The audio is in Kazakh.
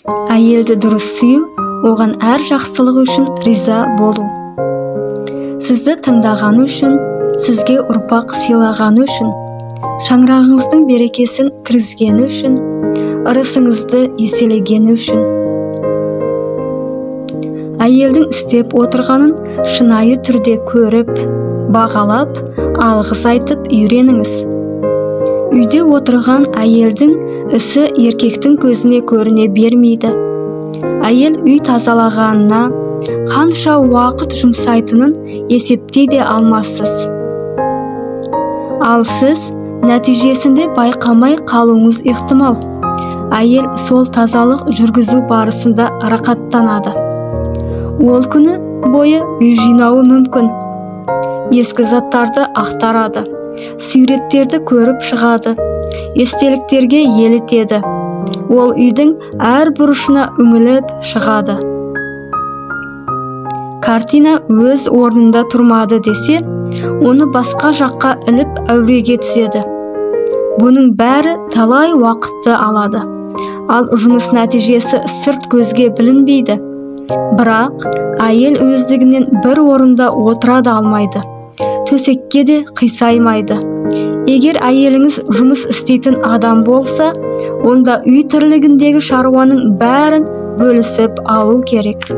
Әйелді дұрыс сүю, оған әр жақсылығы үшін риза болу. Сізді тыңдағаны үшін, сізге ұрпақ сыйлағаны үшін, шаңырағыңыздың берекесін кіргізгені үшін, ырысыңызды еселегені үшін. Әйелдің істеп отырғанын шынайы түрде көріп, бағалап, алғыс айтып үйреніңіз. Үйде отырған әйелдің ісі еркектің көзіне көріне бермейді. Әйел үй тазалағанына қанша уақыт жұмсайтынын есептей де алмассыз. Ал сіз нәтижесінде байқамай қалуыңыз ықтимал. Әйел сол тазалық жүргізу барысында рақаттанады. Ол күні бойы үй жинауы мүмкін. Ескі заттарды ақтарады, суреттерді көріп шығады, естеліктерге елітеді. Ол үйдің әр бұрышына үңіліп шығады. Картина өз орнында тұрмады десе, оны басқа жаққа іліп әуреге түседі. Бұның бәрі талай уақытты алады. Ал жұмыс нәтижесі сырт көзге білінбейді. Бірақ әйел өздігінен бір орында отыра да алмайды. Төсекке де қисаймайды. Егер әйеліңіз жұмыс істейтін адам болса, онда үй тірлігіндегі шаруаның бәрін бөлісіп алу керек.